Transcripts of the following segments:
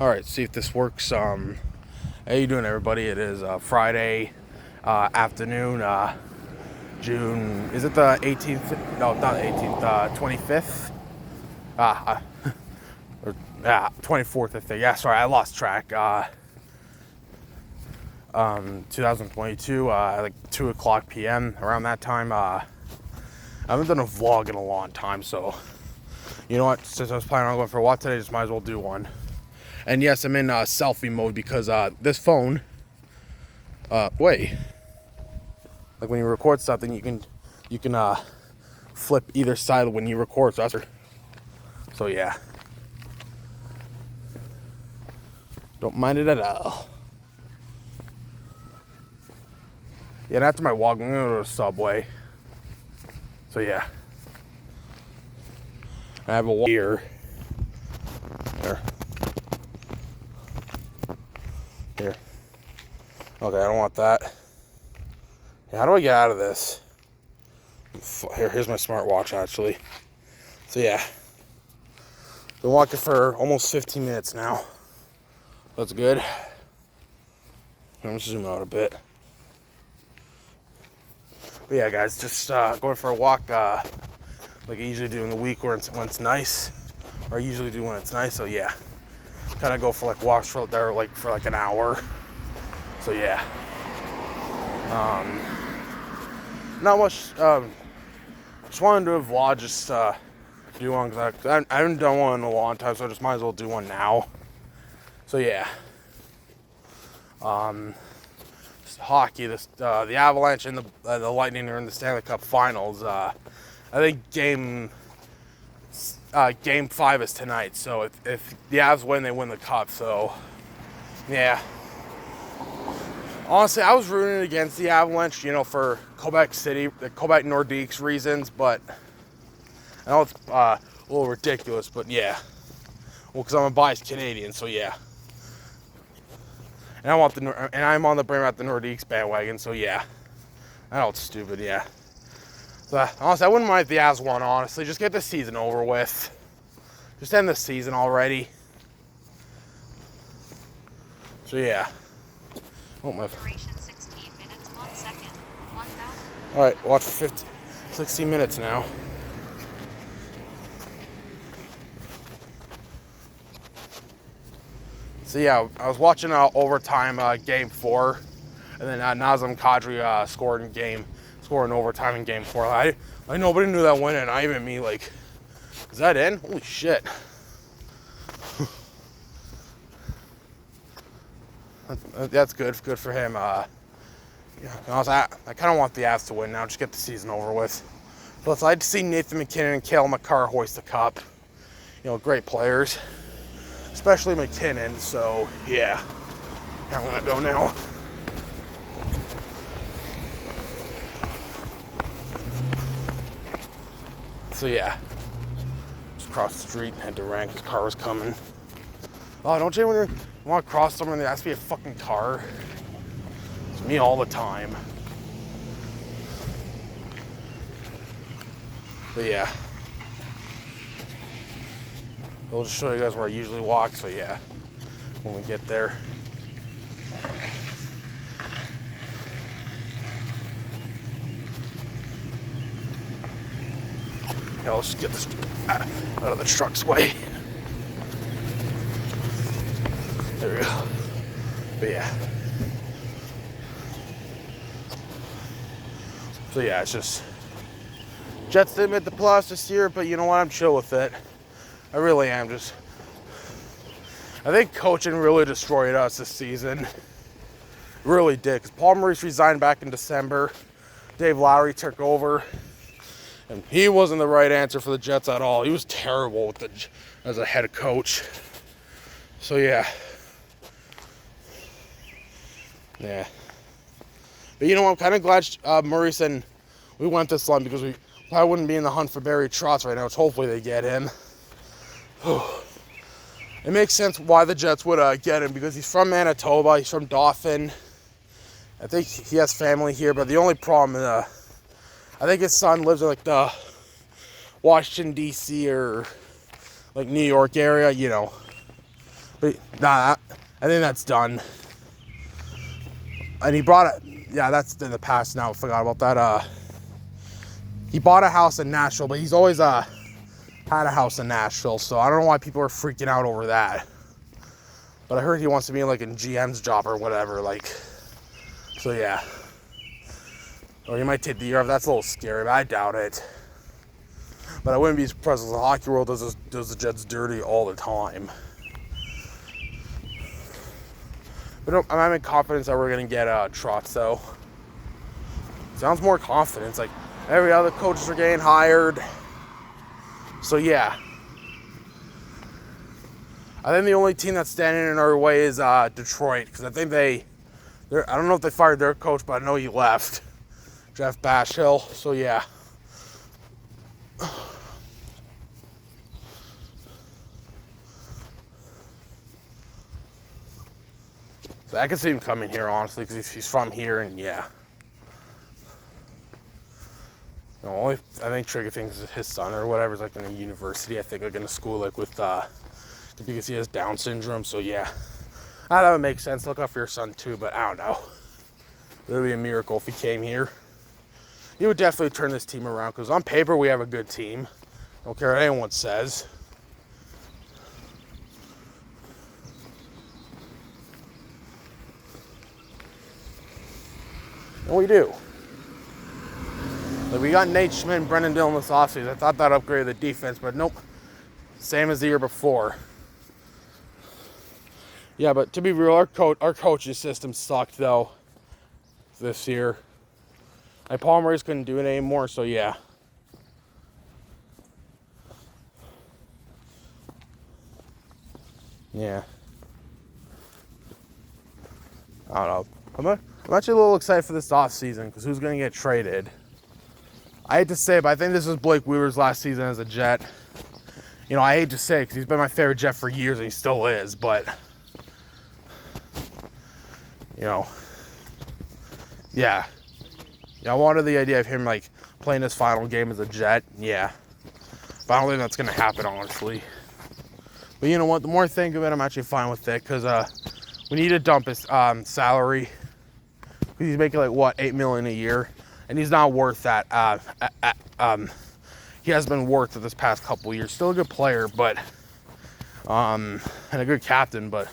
Alright, see if this works. How you doing, everybody? It is Friday afternoon, June, is it the 18th? No, not the 18th, 25th? Or, 24th, I think. Yeah, sorry, I lost track. 2022, like 2 o'clock p.m., around that time. I haven't done a vlog in a long time, so you know what? Since I was planning on going for a walk today, just might as well do one. And yes, I'm in selfie mode because this phone, like when you record something, you can flip either side when you record. So yeah, don't mind it at all. Yeah, and after my walk, I'm gonna go to a Subway. So yeah, I have a walk here. Here. Okay, I don't want that. How do I get out of this? Here's my smartwatch, actually. So yeah, been walking for almost 15 minutes now. That's good. I'm just zoom out a bit. But yeah, guys, just going for a walk, like I usually do in the week when it's nice, or I usually do when it's nice. So yeah, kind of go for like walks for like an hour. So yeah, not much. Just wanted to do a vlog, just do one because I haven't done one in a long time, so I just might as well do one now. So yeah, hockey. The Avalanche and the Lightning are in the Stanley Cup Finals. I think Game 5 is tonight. So if the Avs win, they win the cup. So yeah. Honestly, I was rooting against the Avalanche, for Quebec City, the Quebec Nordiques reasons, but I know it's a little ridiculous, but yeah. Well, because I'm a biased Canadian, so yeah. And I'm on the bring out the Nordiques bandwagon, so yeah. I know it's stupid, yeah. So honestly, I wouldn't mind if the Avs won, honestly. Just get the season over with. Just end the season already. So yeah. Oh, my. Duration 16 minutes, 1 second, 1,000. Alright, watch for 16 minutes now. So yeah, I was watching overtime game 4, and then Nazem Kadri scored in overtime in game 4. I nobody knew that win, and I even me like, is that in? Holy shit! That's good for him. Yeah, I kind of want the Avs to win now. Just get the season over with. Plus, I'd see Nathan MacKinnon and Cale Makar hoist the cup. Great players, especially McKinnon. So yeah, I'm gonna go now. So yeah, just cross the street and head to rank. His car was coming. Oh, don't you when you want to cross someone, there has to be a fucking car. It's me all the time. But yeah. I'll just show you guys where I usually walk, so yeah, when we get there. Yeah, let's just get this out of the truck's way. There we go. But yeah. So yeah, it's just Jets didn't make the playoffs this year, but you know what? I'm chill with it. I really am. I think coaching really destroyed us this season. Really did. Because Paul Maurice resigned back in December. Dave Lowry took over. And he wasn't the right answer for the Jets at all. He was terrible as a head coach. So yeah. Yeah. But you know what? I'm kind of glad Maurice and we went this long because we probably wouldn't be in the hunt for Barry Trotz right now. So hopefully they get him. It makes sense why the Jets would get him because he's from Manitoba. He's from Dauphin. I think he has family here, but the only problem is I think his son lives in like the Washington, D.C. or like New York area, But nah, I think that's done. And he brought it. Yeah, that's in the past now. I forgot about that. He bought a house in Nashville, but he's always had a house in Nashville, so I don't know why people are freaking out over that. But I heard he wants to be like in GM's job or whatever, like. So yeah. Or he might take the year off. That's a little scary, but I doubt it. But I wouldn't be surprised if the hockey world does the Jets dirty all the time. But I'm having confidence that we're gonna get Trotz though. Sounds more confidence. Like every other coaches are getting hired. So yeah. I think the only team that's standing in our way is Detroit, because I think I don't know if they fired their coach, but I know he left, Jeff Bashill. So yeah. So I can see him coming here, honestly, because he's from here, and yeah. The only I think Trigger thinks his son or whatever's like in a university. I think they're gonna school like with because he has Down syndrome. So yeah, that would make sense. Look out for your son too, but I don't know. It would be a miracle if he came here. He would definitely turn this team around, because on paper we have a good team. Don't care what anyone says. And we do. Like we got Nate Schmidt and Brendan Dillon this offseason. I thought that upgraded the defense, but nope. Same as the year before. Yeah, but to be real, our coaching system sucked though this year. Like Paul Maurice couldn't do it anymore, so yeah. Yeah. I don't know. I'm actually a little excited for this offseason, because who's going to get traded? I hate to say it, but I think this is Blake Wheeler's last season as a Jet. You know, I hate to say it, because he's been my favorite Jet for years, and he still is, but, you know, yeah. I wanted the idea of him, like, playing his final game as a Jet, yeah. But I don't think that's going to happen, honestly. But you know what? The more I think of it, I'm actually fine with it, because we need to dump his salary. He's making, like, what, $8 million a year? And he's not worth that. He has been worth it this past couple years. Still a good player, but and a good captain, but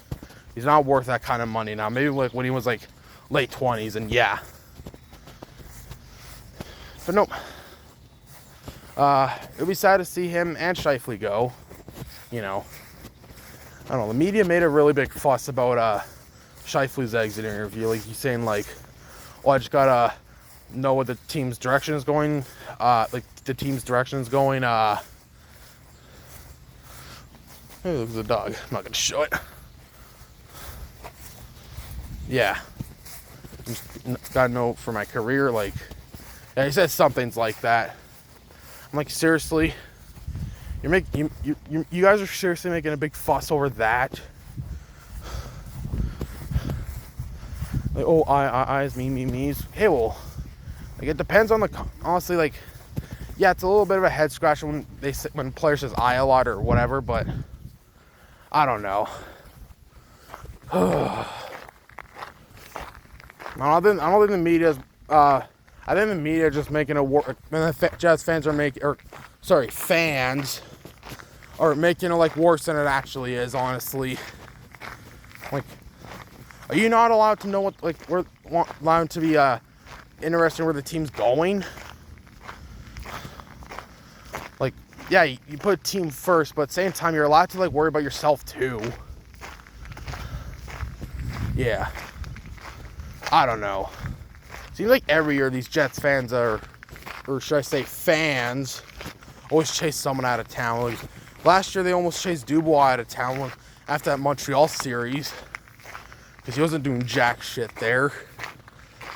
he's not worth that kind of money now. Maybe like when he was like late 20s, and yeah. But nope. It'll be sad to see him and Scheifele go. You know, I don't know. The media made a really big fuss about Scheifele's exit interview. Like he's saying like, "Oh, I just gotta know what the team's direction is going. Like the team's direction is going. Hey, look at the dog. I'm not gonna show it. Yeah, just gotta know for my career. Like, yeah, he said something's like that. I'm like, seriously, you guys are seriously making a big fuss over that? Like, oh, I's, me's. Hey, well, like it depends on the, honestly, like, yeah, it's a little bit of a head scratcher when players says I a lot or whatever, but I don't know. I don't think the media's. I think the media just making it work. And the Jets fans are fans are making it like worse than it actually is. Honestly, like, are you not allowed to know what, like, we're allowed to be interested in where the team's going? Like, yeah, you put team first, but at the same time, you're allowed to like worry about yourself too. Yeah. I don't know. Seems like every year these Jets fans or should I say fans, always chase someone out of town. Like, last year they almost chased Dubois out of town after that Montreal series because he wasn't doing jack shit there,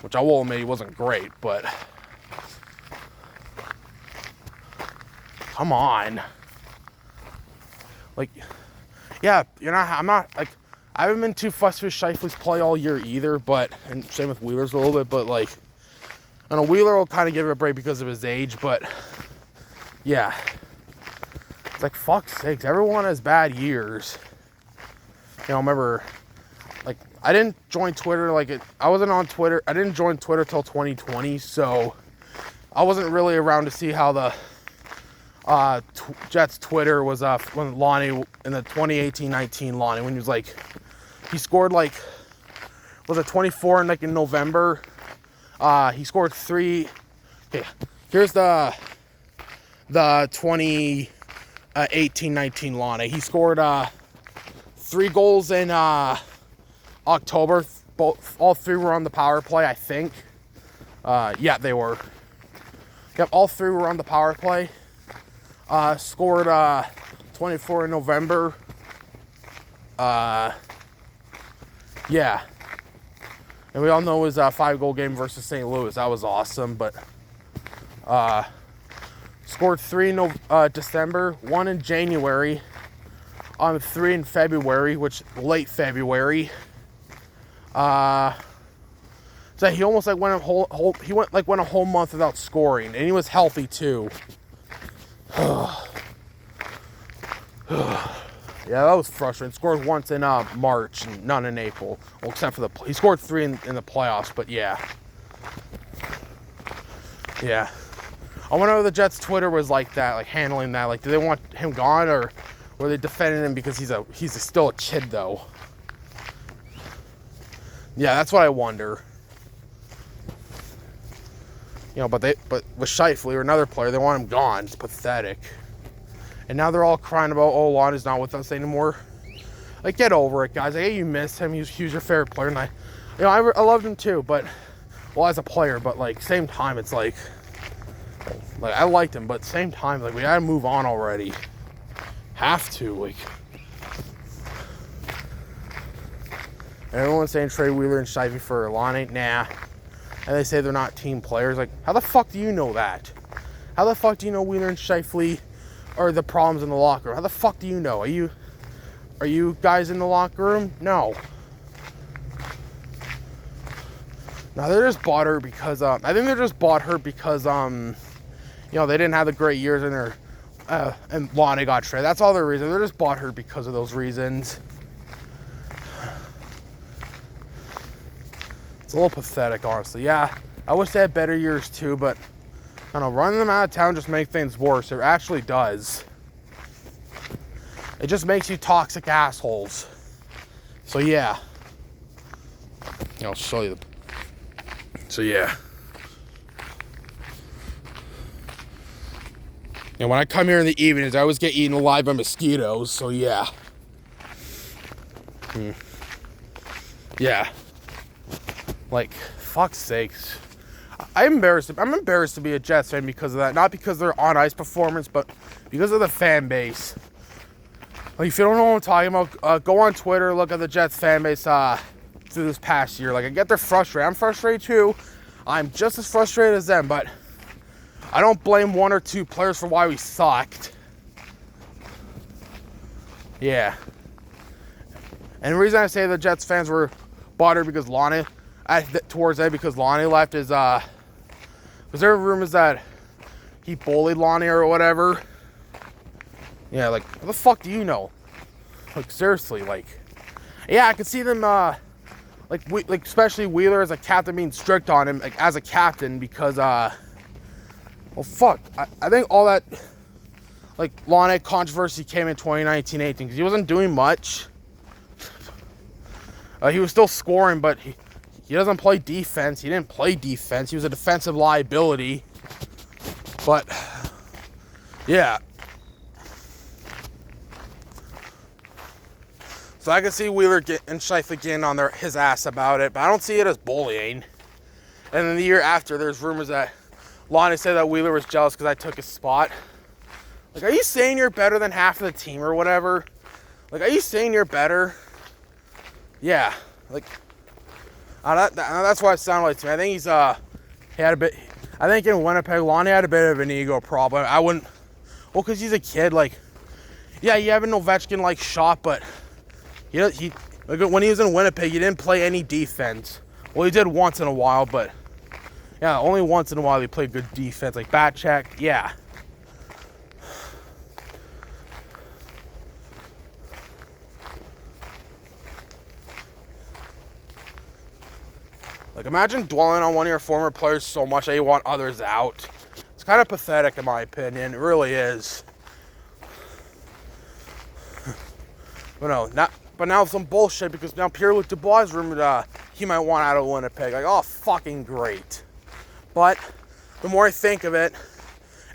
which I will admit he wasn't great, but come on. Like, yeah, I'm not like, I haven't been too fussed with Scheifele's play all year either, but, and same with Wheeler's a little bit, but like, I know Wheeler will kind of give it a break because of his age, but yeah. It's like, fuck's sakes, everyone has bad years. I remember, like, I didn't join Twitter, I wasn't on Twitter, I didn't join Twitter till 2020, so I wasn't really around to see how the Jets Twitter was when Lonnie, in the 2018-19 Lonnie, when he was like, he scored like, was it 24 in November? He scored 3. Okay, here's the 2018-19 Lonnie. He scored 3 goals in October. All 3 were on the power play, I think. Yeah, they were. Yep, all 3 were on the power play. Scored 24 in November. Yeah. And we all know his 5-goal game versus St. Louis. That was awesome. But scored 3 in December, 1 in January, 3 in February, which late February. So he almost like went a whole month without scoring, and he was healthy too. Yeah, that was frustrating. Scored once in March and none in April. Well, except for he scored 3 in the playoffs, but yeah. Yeah. I wonder if the Jets Twitter was like that, like handling that. Like, do they want him gone, or were they defending him because he's still a kid though? Yeah, that's what I wonder. You know, but with Scheifele or another player, they want him gone. It's pathetic. And now they're all crying about, oh, Lonnie's not with us anymore. Like, get over it, guys. Like, you miss him. He was your favorite player, and I loved him too. But, well, as a player, but like, same time, it's like I liked him, but same time, like, we gotta move on already. Have to, like. Everyone's saying trade Wheeler and Scheifele for Lonnie. Nah. And they say they're not team players. Like, how the fuck do you know that? How the fuck do you know Wheeler and Scheifele are the problems in the locker room? How the fuck do you know? Are you guys in the locker room? No. No, they're just bought her because I think they just bought her because you know, they didn't have the great years in their and Lonnie got traded. That's all the reason. They just bought her because of those reasons. It's a little pathetic, honestly. Yeah, I wish they had better years too, but I don't know, running them out of town just makes things worse. It actually does. It just makes you toxic assholes. So yeah. I'll show you so yeah. And when I come here in the evenings, I always get eaten alive by mosquitoes, so yeah. Yeah. Like, fuck's sakes. I'm embarrassed to be a Jets fan because of that. Not because of their on-ice performance, but because of the fan base. Like, if you don't know what I'm talking about, go on Twitter, look at the Jets fan base through this past year. Like, I get they're frustrated. I'm frustrated too. I'm just as frustrated as them, but I don't blame 1 or 2 players for why we sucked. Yeah. And the reason I say the Jets fans were bought because Lonnie, towards that, because Lonnie left is, was there rumors that he bullied Lonnie or whatever? Yeah, like, what the fuck do you know? Like, seriously, like, yeah, I could see them, like especially Wheeler as a captain being strict on him, like, as a captain, because, well, fuck, I think all that, like, Lonnie controversy came in 2019-18, because he wasn't doing much. He was still scoring, but he doesn't play defense. He didn't play defense. He was a defensive liability. But, yeah. So I can see Wheeler and Scheifele getting on his ass about it, but I don't see it as bullying. And then the year after, there's rumors that Lonnie said that Wheeler was jealous because I took his spot. Like, are you saying you're better than half of the team or whatever? Like, are you saying you're better? Yeah. Like, that's what it sounded like to me. I think he had a bit. I think in Winnipeg, Lonnie had a bit of an ego problem. I wouldn't. Well, because he's a kid. Like, yeah, you have an Ovechkin-like shot, but he like when he was in Winnipeg, he didn't play any defense. Well, he did once in a while, but yeah, only once in a while he played good defense, like back check. Yeah. Like, imagine dwelling on one of your former players so much that you want others out. It's kind of pathetic, in my opinion. It really is. But no, not. But now some bullshit, because now Pierre-Luc Dubois is rumored he might want out of Winnipeg. Like, oh, fucking great. But the more I think of it,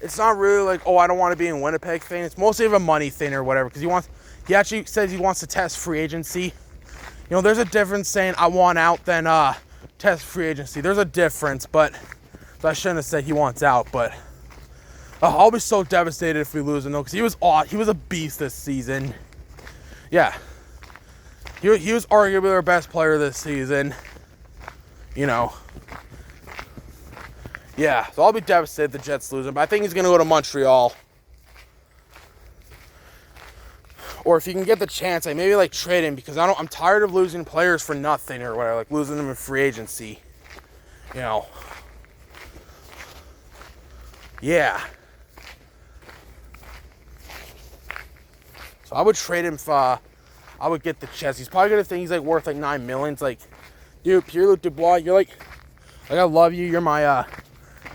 it's not really like, oh, I don't want to be in Winnipeg thing. It's mostly of a money thing or whatever, because he actually says he wants to test free agency. You know, there's a difference saying I want out than test free agency. There's a difference, but so I shouldn't have said he wants out, but I'll be so devastated if we lose him though, because he was a beast this season. Yeah. He was arguably our best player this season. You know. Yeah, so I'll be devastated if the Jets lose him, but I think he's going to go to Montreal. Or if you can get the chance, like maybe like trade him, because I'm tired of losing players for nothing or whatever, like losing them in free agency. You know. Yeah. So I would trade him for, I would get the Jets. He's probably going to think he's like worth like $9 million. It's like, dude, Pierre-Luc Dubois, you're like I love you. You're my,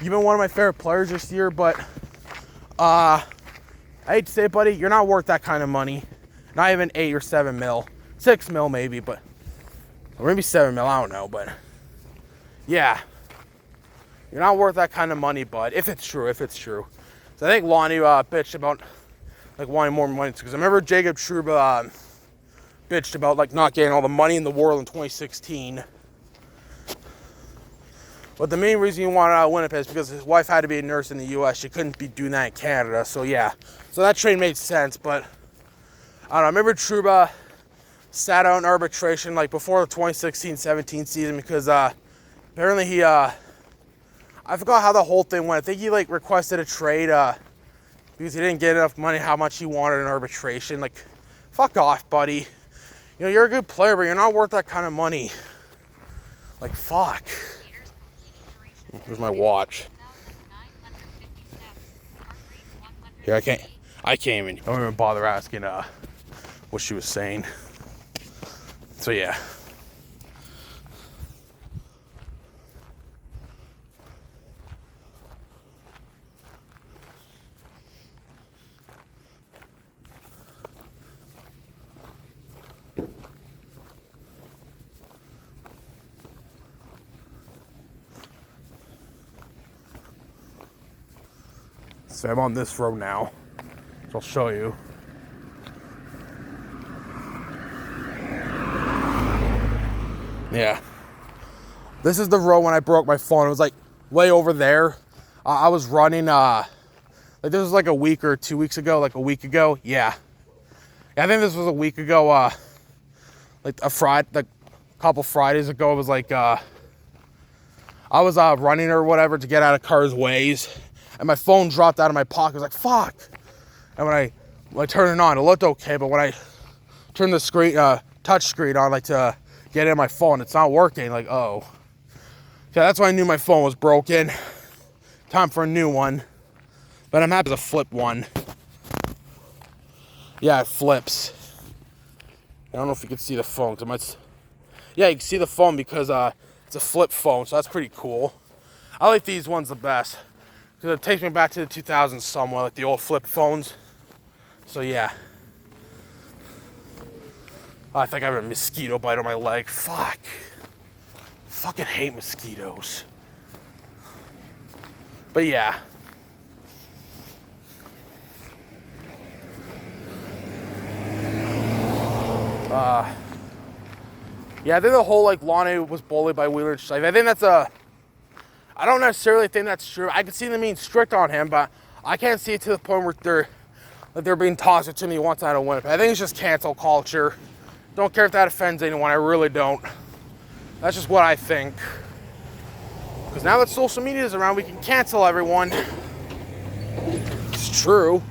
you've been one of my favorite players this year, but I hate to say it, buddy, you're not worth that kind of money. Not even 8 or 7 mil. 6 mil maybe, but or maybe 7 mil, I don't know, but yeah. You're not worth that kind of money, bud. If it's true. So I think Lonnie bitched about like wanting more money, because I remember Jacob Trouba bitched about like not getting all the money in the world in 2016. But the main reason he wanted out of Winnipeg is because his wife had to be a nurse in the U.S. She couldn't be doing that in Canada. So yeah, so that trade made sense. But I don't know. I remember Trouba sat out in arbitration like before the 2016-17 season, because apparently he I forgot how the whole thing went. I think he like requested a trade because he didn't get enough money, how much he wanted in arbitration. Like, fuck off, buddy. You know, you're a good player, but you're not worth that kind of money. Like, fuck. Here's my watch. Here, I can't even bother asking what she was saying. So yeah. So I'm on this road now, so I'll show you. Yeah. This is the road when I broke my phone. It was like way over there. I was running, like this was like a week or 2 weeks ago, like a week ago. Yeah. I think this was a week ago, like a couple Fridays ago. It was like, I was running or whatever to get out of cars' ways. And my phone dropped out of my pocket. I was like, fuck. And when I turned it on, it looked okay. But when I turned the screen, touch screen on, like to get in my phone, it's not working. Like, oh. Yeah, that's why I knew my phone was broken. Time for a new one. But I'm happy to flip one. Yeah, it flips. I don't know if you can see the phone. Yeah, you can see the phone because it's a flip phone. So that's pretty cool. I like these ones the best, because it takes me back to the 2000s somewhere, like the old flip phones. So yeah. Oh, I think I have a mosquito bite on my leg. Fuck. Fucking hate mosquitoes. But yeah. Yeah, I think the whole like Lonnie was bullied by Wheeler. I think that's I don't necessarily think that's true. I can see them being strict on him, but I can't see it to the point where they're being tossed to me once out of Winnipeg. I think it's just cancel culture. Don't care if that offends anyone. I really don't. That's just what I think. Because now that social media is around, we can cancel everyone. It's true.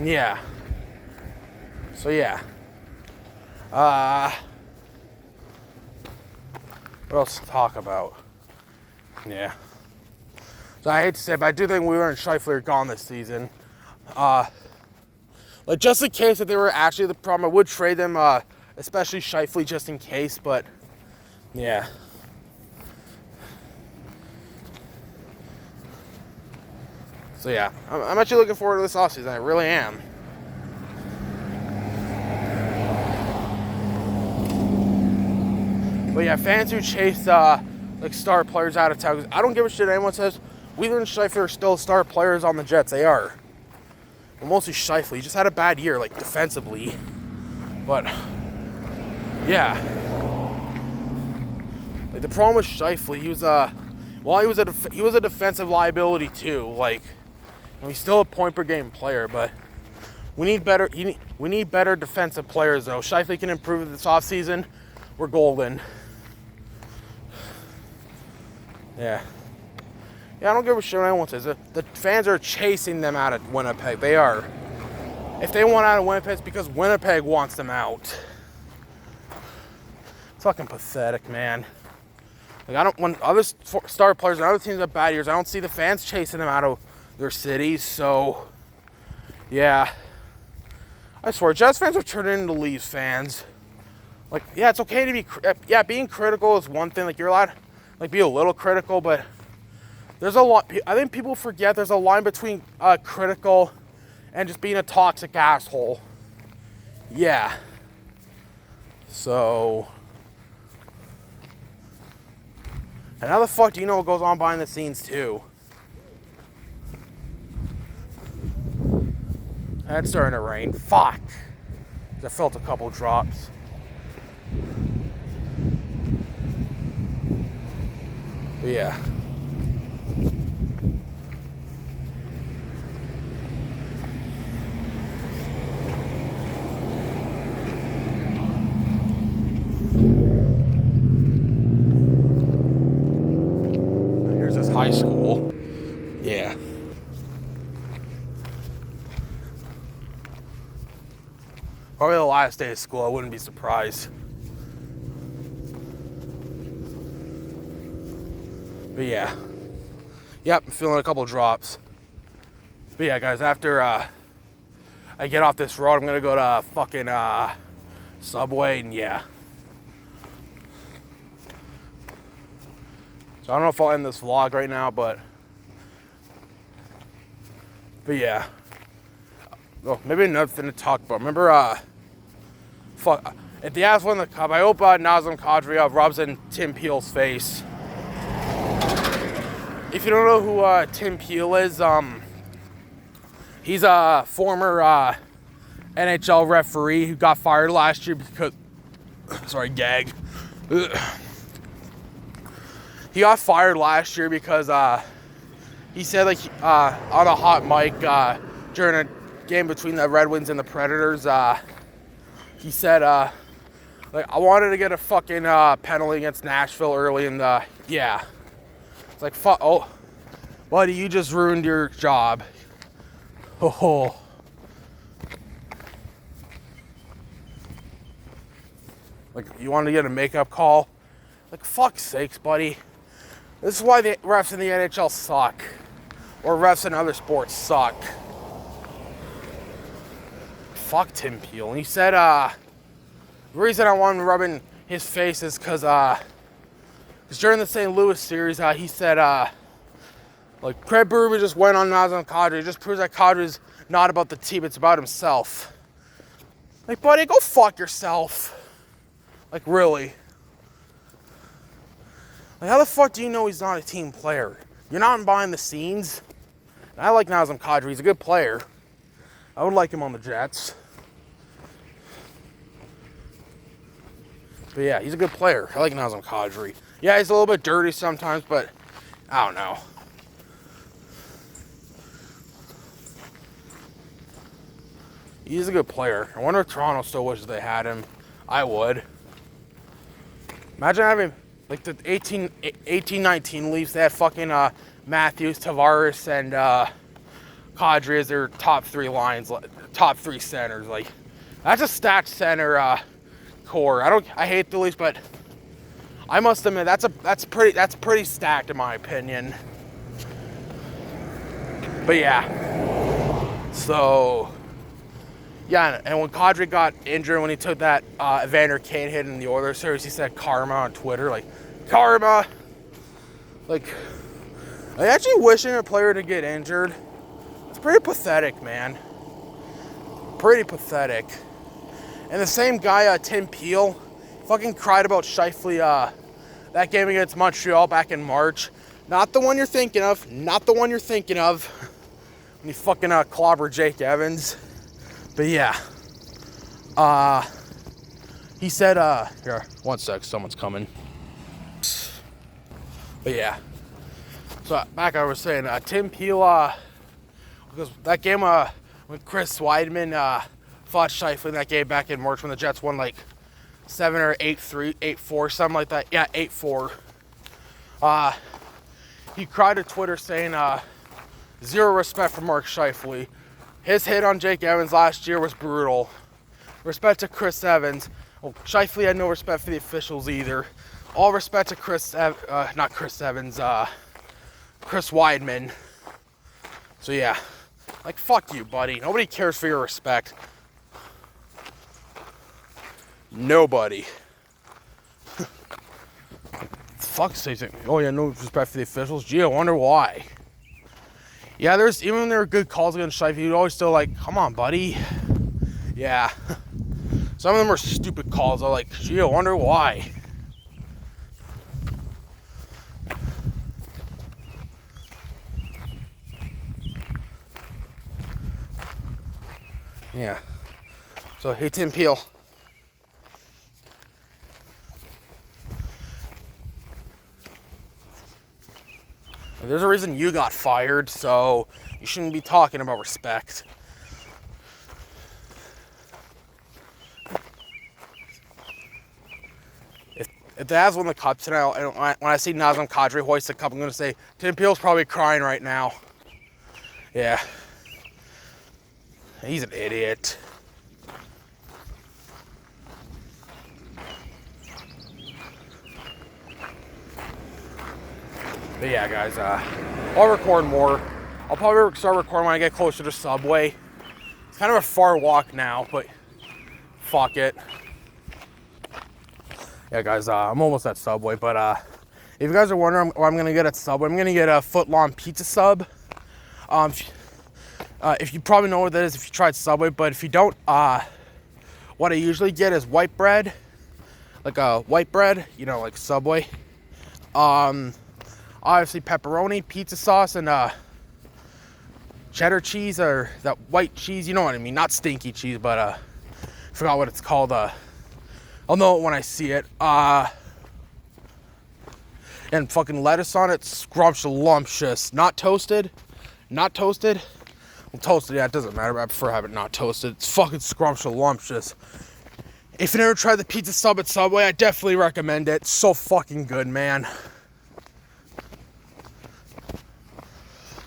Yeah. So yeah. What else to talk about? Yeah. So I hate to say it, but I do think Wheeler and Scheifele are gone this season. Like just in case that they were actually the problem, I would trade them especially Scheifele just in case, but yeah. So yeah, I'm actually looking forward to this offseason. I really am. But yeah, fans who chase like star players out of town, I don't give a shit anyone says. Wheeler and Scheifele are still star players on the Jets. They are. Well, mostly Scheifele. He just had a bad year, like defensively. But yeah, like the problem with Scheifele, he was he was a defensive liability too. Like, he's still a point per game player, but we need better. We need better defensive players though. Scheifele can improve this offseason. We're golden. Yeah. Yeah, I don't give a shit what anyone says. The fans are chasing them out of Winnipeg. They are. If they want out of Winnipeg, it's because Winnipeg wants them out. It's fucking pathetic, man. Like, when other star players and other teams have bad years, I don't see the fans chasing them out of their cities. So, yeah. I swear, Jets fans are turning into Leafs fans. Like, yeah, it's okay to be, being critical is one thing. Like, you're allowed to, like, be a little critical, but there's a lot, I think people forget there's a line between critical and just being a toxic asshole. Yeah. So, and how the fuck do you know what goes on behind the scenes too? And it's starting to rain. Fuck. I felt a couple drops. But yeah. Here's this high school. Yeah. Probably the last day of school. I wouldn't be surprised. But yeah. Yep, I'm feeling a couple drops. But yeah, guys, after I get off this road, I'm gonna go to fucking Subway, and yeah. So I don't know if I'll end this vlog right now, but yeah. Oh, maybe another thing to talk about. Remember, at the Avs won the Cup, I hope Nazem Kadri rubs in Tim Peel's face. If you don't know who Tim Peel is, he's a former NHL referee who got fired last year because, sorry, gag. He got fired last year because he said, like, on a hot mic during a game between the Red Wings and the Predators, he said, like, I wanted to get a fucking penalty against Nashville early in the, yeah. It's like, fuck, oh, buddy, you just ruined your job. Oh. Like, you want to get a makeup call? Like, fuck's sakes, buddy. This is why the refs in the NHL suck. Or refs in other sports suck. Fuck Tim Peel. And he said, the reason I want him rubbing his face is because during the St. Louis series, he said, like, Craig Berube just went on Nazem Kadri. It just proves that Kadri's not about the team, it's about himself. Like, buddy, go fuck yourself. Like, really. Like, how the fuck do you know he's not a team player? You're not behind the scenes. I like Nazem Kadri. He's a good player. I would like him on the Jets. But yeah, he's a good player. I like Nazem Kadri. Yeah, he's a little bit dirty sometimes, but I don't know. He's a good player. I wonder if Toronto still wishes they had him. I would. Imagine having, like, the 18-19 Leafs. They had fucking Matthews, Tavares, and Kadri as their top three lines, top three centers. Like, that's a stacked center core. I hate the Leafs, but I must admit that's pretty stacked in my opinion. But yeah. So Yeah, and when Kadri got injured, when he took that Evander Kane hit in the Oilers series, he said karma on Twitter, like, karma. Like, I actually wishing a player to get injured. It's pretty pathetic, man. Pretty pathetic. And the same guy, Tim Peel, fucking cried about Scheifele that game against Montreal back in March. Not the one you're thinking of. Not the one you're thinking of. When he fucking clobbered Jake Evans. But yeah. He said, here, one sec, someone's coming. But yeah. So back I was saying, Tim Peel, because that game when Chris Weidman fought Scheifele in that game back in March when the Jets won like 7 or 8-3, 8-4, something like that. Yeah, 8-4. He cried to Twitter saying, zero respect for Mark Scheifele. His hit on Jake Evans last year was brutal. Respect to Chris Evans. Well, Scheifele had no respect for the officials either. All respect to Chris Weidman. So yeah, like fuck you, buddy. Nobody cares for your respect. Nobody. Fuck says it. Oh yeah, no respect for the officials. Gee, I wonder why. Yeah, there's even when there were good calls against Scheifele, you'd always still like, come on, buddy. Yeah. Some of them are stupid calls. I'm like, gee, I wonder why. Yeah. So, hey, Tim Peel. There's a reason you got fired, so you shouldn't be talking about respect. If the Avs win the cup tonight, when I see Nazem Kadri hoist the cup, I'm going to say, Tim Peel's probably crying right now. Yeah. He's an idiot. But yeah, guys, I'll record more. I'll probably start recording when I get closer to Subway. It's kind of a far walk now, but fuck it. Yeah, guys, I'm almost at Subway, but if you guys are wondering what I'm going to get at Subway, I'm going to get a foot-long pizza sub. If you probably know what that is if you tried Subway, but if you don't, what I usually get is white bread, like a white bread, you know, like Subway. Obviously pepperoni, pizza sauce, and cheddar cheese, or that white cheese, you know what I mean, not stinky cheese, but I forgot what it's called. I'll know it when I see it. And fucking lettuce on it, scrumptious. Not toasted. Not toasted. Well, toasted, yeah, it doesn't matter, but I prefer having it not toasted. It's fucking scrumptious. If you never tried the pizza sub at Subway, I definitely recommend it. It's so fucking good, man.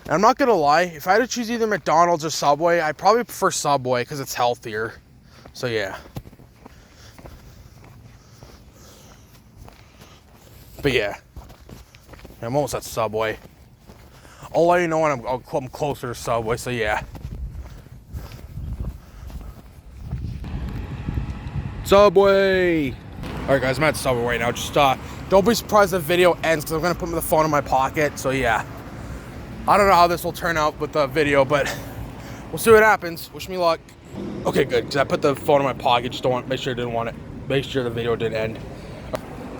And I'm not gonna lie, if I had to choose either McDonald's or Subway, I'd probably prefer Subway because it's healthier. So yeah. But yeah, I'm almost at Subway. I'll let you know when I'm closer to Subway, so yeah. Subway! Alright guys, I'm at Subway right now. Just don't be surprised if the video ends because I'm going to put the phone in my pocket, so yeah. I don't know how this will turn out with the video, but we'll see what happens. Wish me luck. Okay, good, because I put the phone in my pocket, just don't want, make sure the video didn't end.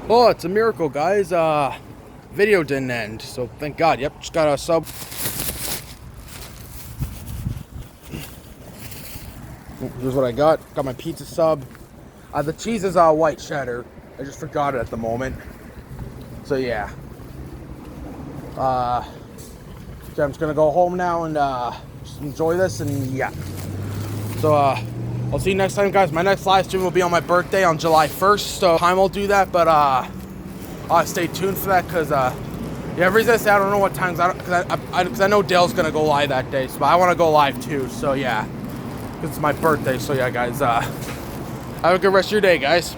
Oh, it's a miracle, guys. Video didn't end, so thank God. Yep, just got a sub. Here's what I got. Got my pizza sub. The cheese is white cheddar. I just forgot it at the moment. So yeah. So I'm just gonna go home now and just enjoy this, and yeah. So I'll see you next time, guys. My next live stream will be on my birthday on July 1st. So time I'll do that, but stay tuned for that, because yeah, the reason I say I don't know what times, because I know Dale's gonna go live that day, so I want to go live too. So yeah, it's my birthday. So yeah, guys, have a good rest of your day, guys.